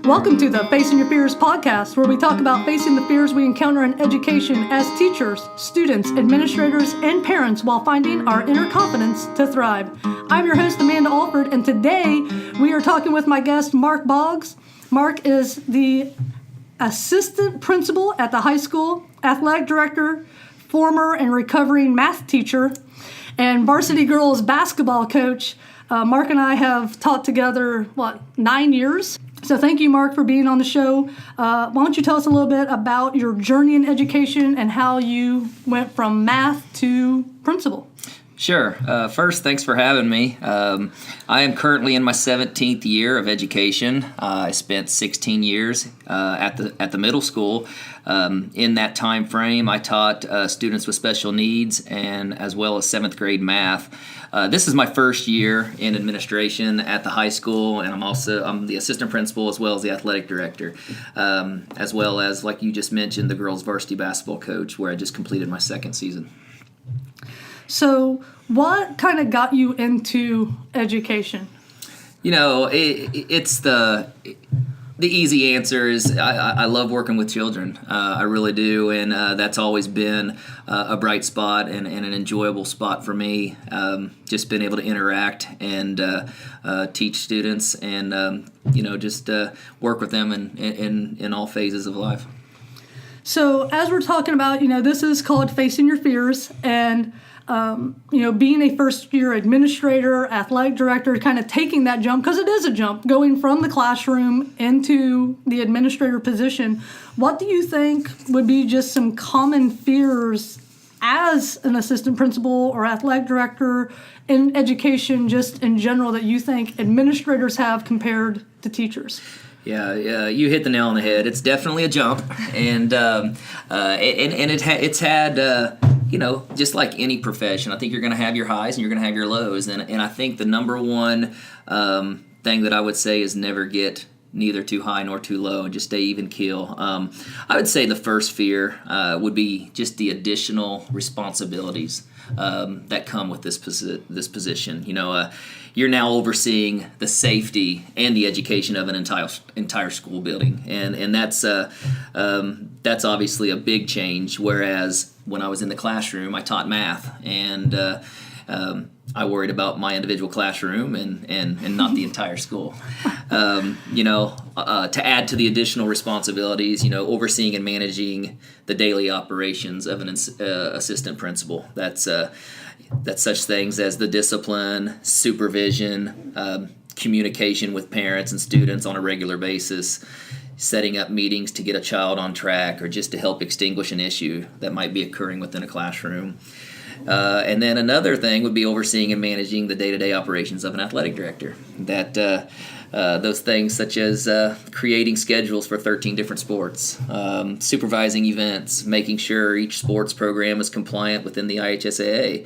Welcome to the Facing Your Fears podcast, where we talk about facing the fears we encounter in education as teachers, students, administrators, and parents while finding our inner confidence to thrive. I'm your host, Amanda Alford, and today we are talking with my guest, Mark Boggs. Mark is the assistant principal at the high school, athletic director, former and recovering math teacher, and varsity girls basketball coach. Mark and I have taught together, 9 years? So thank you, Mark, for being on the show. Why don't you tell us a little bit about your journey in education and how you went from math to principal? Sure. First, thanks for having me. I am currently in my 17th year of education. I spent 16 years at the middle school. In that time frame, I taught students with special needs and as well as 7th grade math. This is my first year in administration at the high school, and I'm the assistant principal as well as the athletic director, as well as, like you just mentioned, the girls varsity basketball coach, where I just completed my second season. So what kind of got you into education? You know, it's the easy answer is I love working with children. I really do, and that's always been a bright spot and an enjoyable spot for me. Just being able to interact and teach students and, just work with them in all phases of life. So as we're talking about, this is called Facing Your Fears, and being a first-year administrator, athletic director, kind of taking that jump, because it is a jump, going from the classroom into the administrator position. What do you think would be just some common fears as an assistant principal or athletic director in education, just in general, that you think administrators have compared to teachers? Yeah, you hit the nail on the head. It's definitely a jump, and it's had. Just like any profession, I think you're going to have your highs and you're going to have your lows. And I think the number one thing that I would say is never get neither too high nor too low and just stay even keel. I would say the first fear would be just the additional responsibilities that come with this position. You're now overseeing the safety and the education of an entire school building, and that's obviously a big change. Whereas when I was in the classroom, I taught math, and I worried about my individual classroom and not the entire school. To add to the additional responsibilities, overseeing and managing the daily operations of an assistant principal. That's such things as the discipline, supervision, communication with parents and students on a regular basis, setting up meetings to get a child on track or just to help extinguish an issue that might be occurring within a classroom. And then another thing would be overseeing and managing the day-to-day operations of an athletic director. Those things such as creating schedules for 13 different sports, supervising events, making sure each sports program is compliant within the IHSAA,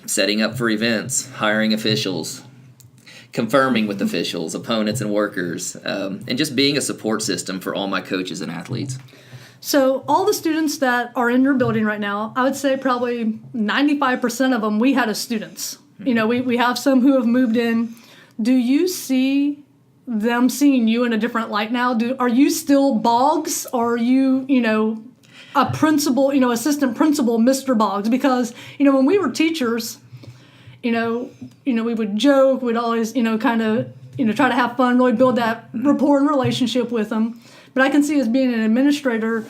setting up for events, hiring officials, confirming with officials, opponents, and workers, and just being a support system for all my coaches and athletes. So all the students that are in your building right now, I would say probably 95% of them, we had as students. Mm-hmm. We have some who have moved in. Do you see them seeing you in a different light now? Are you still Boggs, or are you, a principal, assistant principal, Mr. Boggs? Because, when we were teachers, we would joke, we'd always, kind of, try to have fun, really build that rapport and relationship with them. But I can see as being an administrator,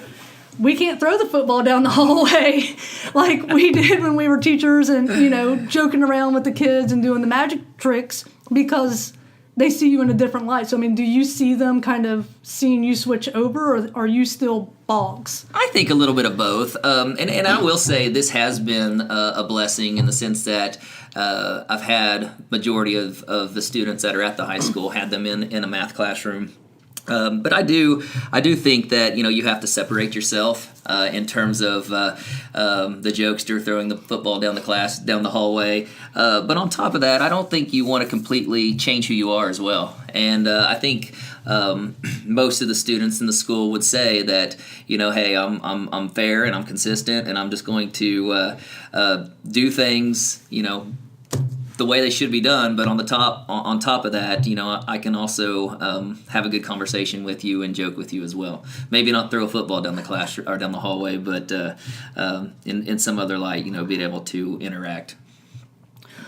we can't throw the football down the hallway like we did when we were teachers and, joking around with the kids and doing the magic tricks, because they see you in a different light. So, do you see them kind of seeing you switch over, or are you still Boggs? I think a little bit of both. And I will say this has been a blessing in the sense that I've had majority of the students that are at the high school, had them in a math classroom. But I do think that you have to separate yourself in terms of the jokester throwing the football down the hallway. But on top of that, I don't think you want to completely change who you are as well. And I think most of the students in the school would say that hey, I'm fair and I'm consistent and I'm just going to do things the way they should be done. But on top of that, I can also have a good conversation with you and joke with you as well. Maybe not throw a football down the class or down the hallway, but in some other light, being able to interact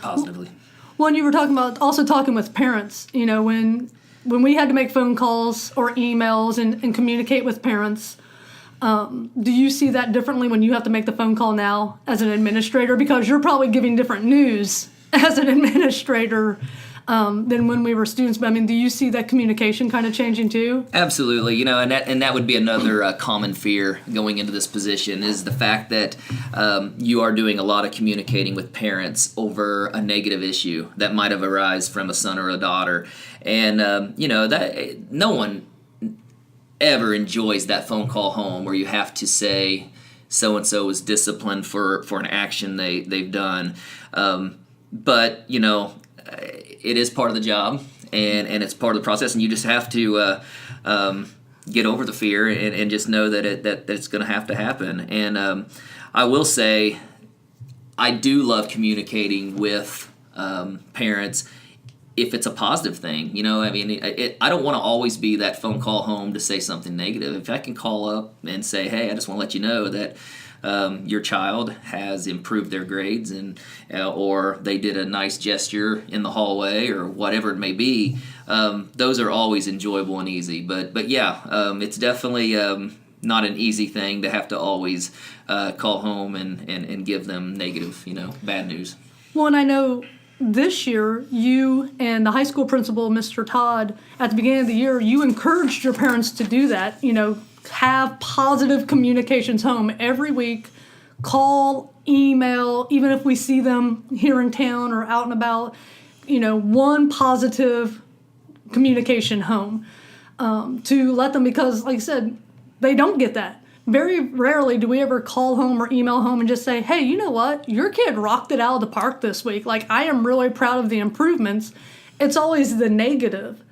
positively. Well, and you were talking with parents, when we had to make phone calls or emails and communicate with parents. Do you see that differently when you have to make the phone call now as an administrator? Because you're probably giving different news as an administrator than when we were students. But I mean, do you see that communication kind of changing too? Absolutely. And that would be another common fear going into this position is the fact that you are doing a lot of communicating with parents over a negative issue that might have arisen from a son or a daughter. And, that no one ever enjoys that phone call home where you have to say so-and-so was disciplined for an action they've done. But, it is part of the job and it's part of the process, and you just have to get over the fear and just know that it's going to have to happen. And I will say I do love communicating with parents if it's a positive thing. I don't want to always be that phone call home to say something negative. If I can call up and say, hey, I just want to let you know that your child has improved their grades or they did a nice gesture in the hallway or whatever it may be, those are always enjoyable and easy. But yeah, it's definitely not an easy thing to have to always call home and give them negative, bad news. Well, and I know this year, you and the high school principal, Mr. Todd, at the beginning of the year, you encouraged your parents to do that, have positive communications home every week, call, email, even if we see them here in town or out and about, one positive communication home to let them, because like I said, they don't get that. Very rarely do we ever call home or email home and just say, hey, you know what? Your kid rocked it out of the park this week. Like, I am really proud of the improvements. It's always the negative.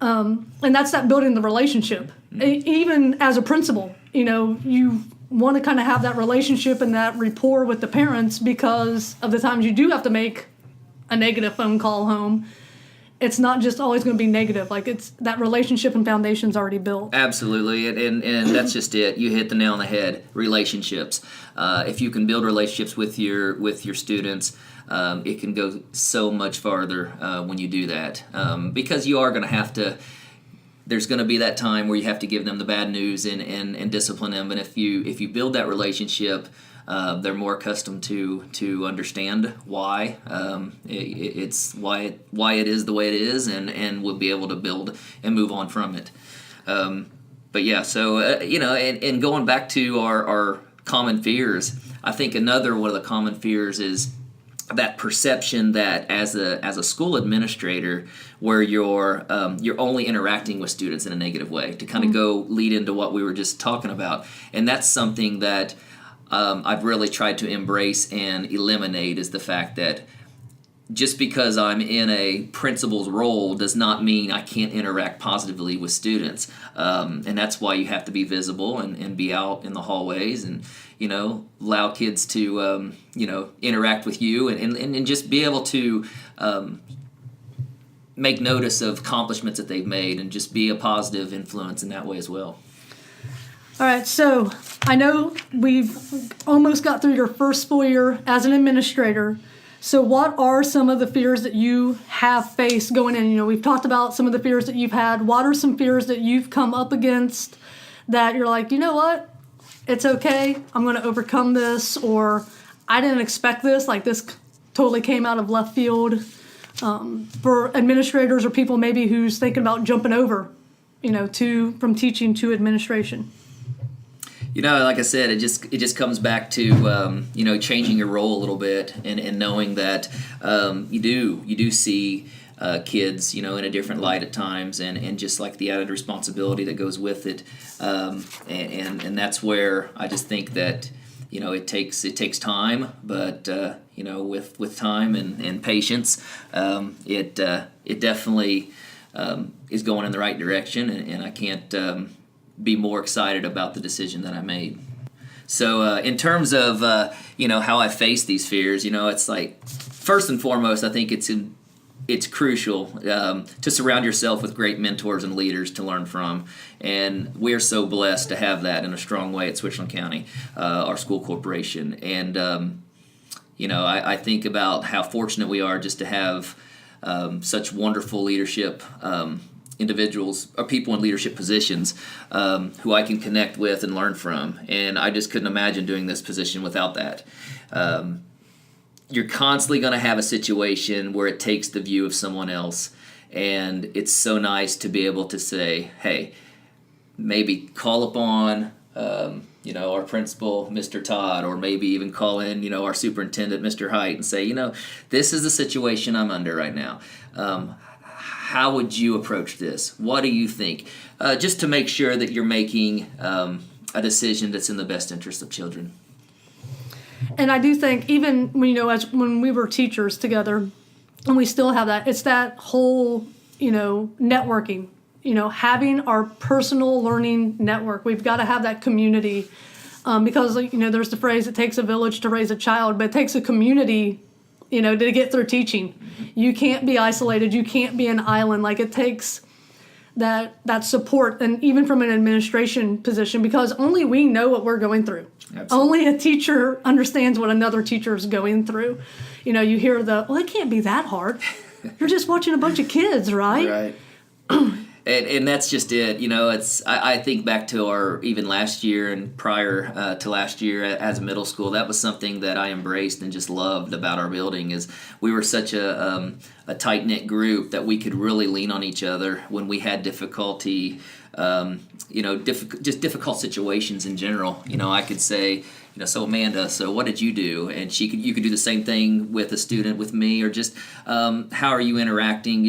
And that's that building the relationship. Even as a principal, you want to kind of have that relationship and that rapport with the parents because of the times you do have to make a negative phone call home. It's not just always going to be negative. Like, it's that relationship and foundation's already built. Absolutely, and that's just it. You hit the nail on the head. Relationships. If you can build relationships with your students, it can go so much farther when you do that. Because you are going to have to. There's going to be that time where you have to give them the bad news and discipline them. And if you build that relationship, they're more accustomed to understand why it's why it is the way it is, and will be able to build and move on from it. But yeah, so and going back to our common fears, I think another one of the common fears is that perception that as a school administrator, where you're only interacting with students in a negative way, to kind of go lead into what we were just talking about, and that's something that I've really tried to embrace and eliminate, is the fact that just because I'm in a principal's role does not mean I can't interact positively with students. And that's why you have to be visible and be out in the hallways and, allow kids to, interact with you and just be able to make notice of accomplishments that they've made and just be a positive influence in that way as well. All right, so I know we've almost got through your first full year as an administrator. So what are some of the fears that you have faced going in? We've talked about some of the fears that you've had. What are some fears that you've come up against that you're like, you know what? It's okay. I'm going to overcome this, or I didn't expect this. Like, this totally came out of left field. For administrators or people maybe who's thinking about jumping over, from teaching to administration. Like I said, it just comes back to changing your role a little bit and knowing that you do see kids in a different light at times, and just like the added responsibility that goes with it, and that's where I just think that it takes time, but with time and patience, it definitely is going in the right direction, and I can't be more excited about the decision that I made. So in terms of how I face these fears, it's like first and foremost, I think it's crucial to surround yourself with great mentors and leaders to learn from. And we're so blessed to have that in a strong way at Switchland County, our school corporation. And, I think about how fortunate we are just to have such wonderful leadership individuals or people in leadership positions who I can connect with and learn from. And I just couldn't imagine doing this position without that. You're constantly going to have a situation where it takes the view of someone else, and it's so nice to be able to say, hey, maybe call upon our principal, Mr. Todd, or maybe even call in our superintendent, Mr. Height, and say, this is the situation I'm under right now. How would you approach this? What do you think? Just to make sure that you're making a decision that's in the best interest of children. And I do think even when we were teachers together, and we still have that, it's that whole networking, having our personal learning network. We've got to have that community because there's the phrase, it takes a village to raise a child, but it takes a community to get through teaching. You can't be isolated. You can't be an island. Like, it takes that support, and even from an administration position, because only we know what we're going through. Absolutely. Only a teacher understands what another teacher is going through. You hear it can't be that hard. You're just watching a bunch of kids, right? Right. And that's just it. I think back to our even last year and prior to last year as a middle school. That was something that I embraced and just loved about our building, is we were such a tight-knit group that we could really lean on each other when we had difficulty, just difficult situations in general. I could say, so Amanda, so what did you do? And you could do the same thing with a student, with me, or just how are you interacting?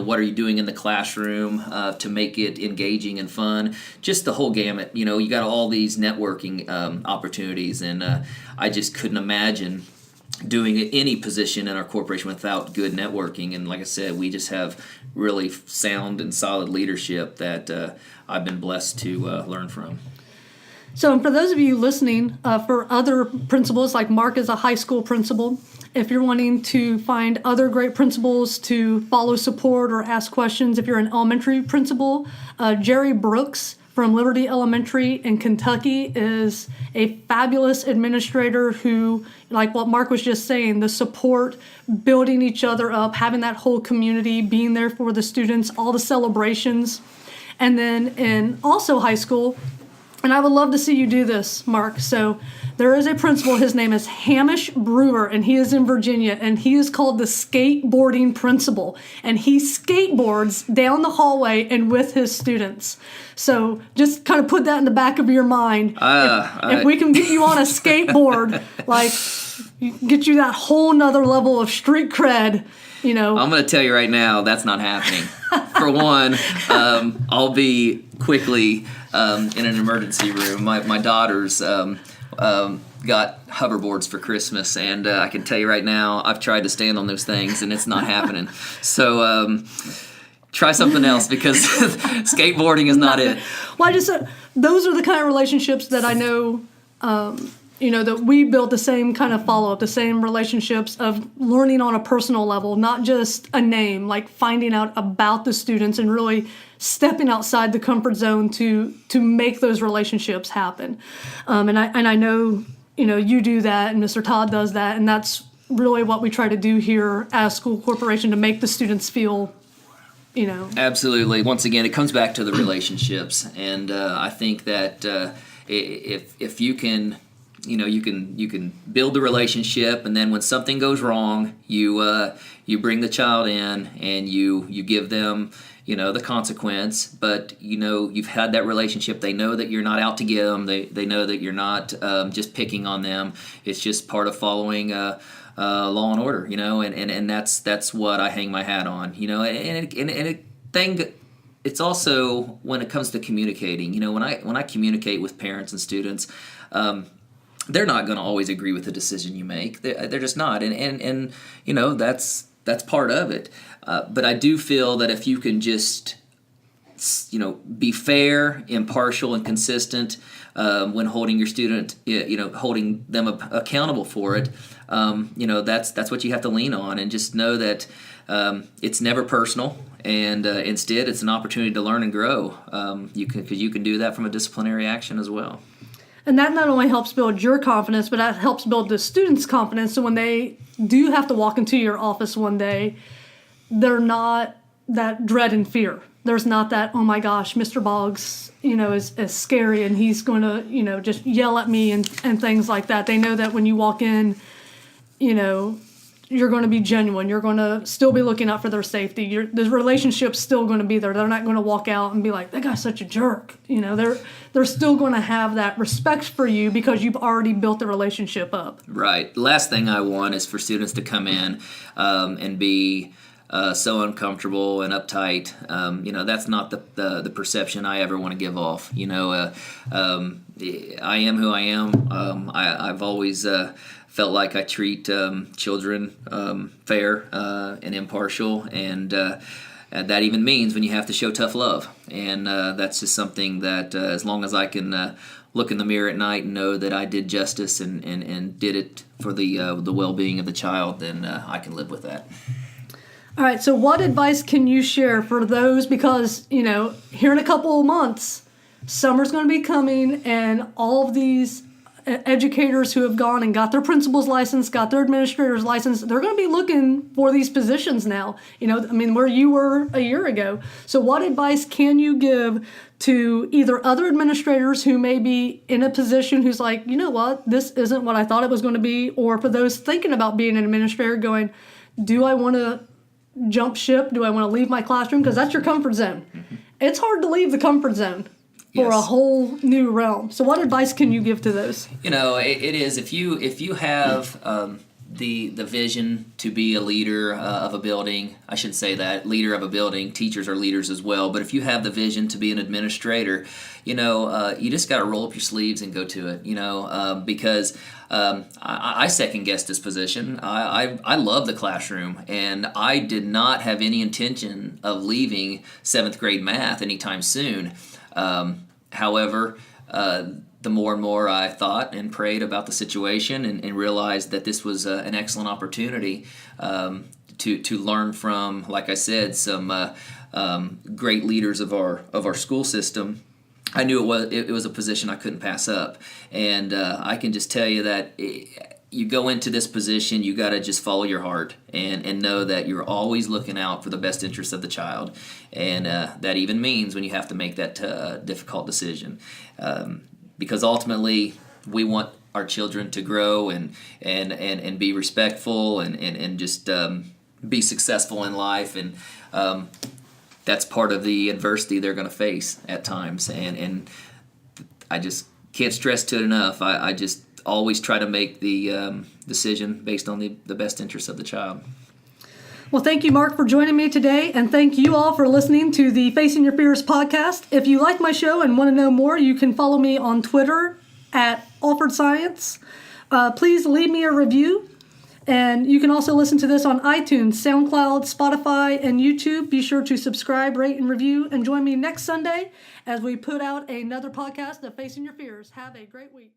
What are you doing in the classroom to make it engaging and fun? Just the whole gamut. You got all these networking opportunities, and I just couldn't imagine doing any position in our corporation without good networking. And like I said, we just have really sound and solid leadership that I've been blessed to learn from. So, and for those of you listening, for other principals, like Mark is a high school principal, if you're wanting to find other great principals to follow support or ask questions, if you're an elementary principal, Jerry Brooks from Liberty Elementary in Kentucky is a fabulous administrator who, like what Mark was just saying, the support, building each other up, having that whole community, being there for the students, all the celebrations. And then in also high school, and I would love to see you do this, Mark. So there is a principal, his name is Hamish Brewer, and he is in Virginia, and he is called the skateboarding principal. And he skateboards down the hallway and with his students. So just kind of put that in the back of your mind. If we can get you on a skateboard, get you that whole nother level of street cred, I'm going to tell you right now, that's not happening. For one, I'll be quickly in an emergency room. My daughters got hoverboards for Christmas, and I can tell you right now, I've tried to stand on those things, and it's not happening. So try something else, because skateboarding is not it. Well, I just those are the kind of relationships that I know, that we built the same kind of follow-up, the same relationships of learning on a personal level, not just a name, like finding out about the students and really stepping outside the comfort zone to make those relationships happen. And I know, you do that, and Mr. Todd does that, and that's really what we try to do here at a school corporation, to make the students feel, Absolutely. Once again, it comes back to the relationships, and I think that if you can, you can build the relationship, and then when something goes wrong, you bring the child in and you give them the consequence, but you've had that relationship. They know that you're not out to get them. They know that you're not just picking on them. It's just part of following law and order, and that's what I hang my hat on, it's also when it comes to communicating, when I communicate with parents and students, they're not going to always agree with the decision you make. They're just not, and that's part of it. But I do feel that if you can just be fair, impartial, and consistent when holding your student, holding them accountable for it. That's what you have to lean on, and just know that it's never personal, and instead it's an opportunity to learn and grow. Because you can do that from a disciplinary action as well. And that not only helps build your confidence, but that helps build the students' confidence. So when they do have to walk into your office one day, they're not that dread and fear. There's not that, oh my gosh, Mr. Boggs, is scary and he's going to, just yell at me and things like that. They know that when you walk in, you're going to be genuine. You're going to still be looking out for their safety. The relationship's still going to be there. They're not going to walk out and be like, that guy's such a jerk. They're still going to have that respect for you because you've already built the relationship up. Right. The last thing I want is for students to come in and be so uncomfortable and uptight. That's not the perception I ever want to give off. I am who I am. I've always felt like I treat children fair and impartial, and that even means when you have to show tough love. And that's just something that as long as I can look in the mirror at night and know that I did justice and did it for the well-being of the child, then I can live with that. All right, so what advice can you share for those, because, here in a couple of months, summer's going to be coming, and all of these educators who have gone and got their principal's license, got their administrator's license, they're going to be looking for these positions now, where you were a year ago. So what advice can you give to either other administrators who may be in a position who's like, you know what, this isn't what I thought it was going to be, or for those thinking about being an administrator going, do I want to jump ship? Do I want to leave my classroom? Because that's your comfort zone. Mm-hmm. It's hard to leave the comfort zone for a whole new realm. So what advice can you give to those? It is, if you have the vision to be a leader of a building, I should say that, leader of a building, teachers are leaders as well, but if you have the vision to be an administrator, you just got to roll up your sleeves and go to it, because I second guessed this position. I love the classroom, and I did not have any intention of leaving 7th grade math anytime soon. However, the more and more I thought and prayed about the situation and realized that this was an excellent opportunity to learn from, like I said, some great leaders of our school system. I knew it was a position I couldn't pass up, and I can just tell you that you go into this position, you got to just follow your heart and know that you're always looking out for the best interest of the child, and that even means when you have to make that difficult decision, because ultimately we want our children to grow and be respectful and just be successful in life, and that's part of the adversity they're going to face at times, and I just can't stress to it enough. I just always try to make the decision based on the best interest of the child. Well, thank you, Mark, for joining me today, and thank you all for listening to the Facing Your Fears podcast. If you like my show and want to know more, you can follow me on Twitter at Alford Science. Please leave me a review. And you can also listen to this on iTunes, SoundCloud, Spotify, and YouTube. Be sure to subscribe, rate, and review. And join me next Sunday as we put out another podcast of Facing Your Fears. Have a great week.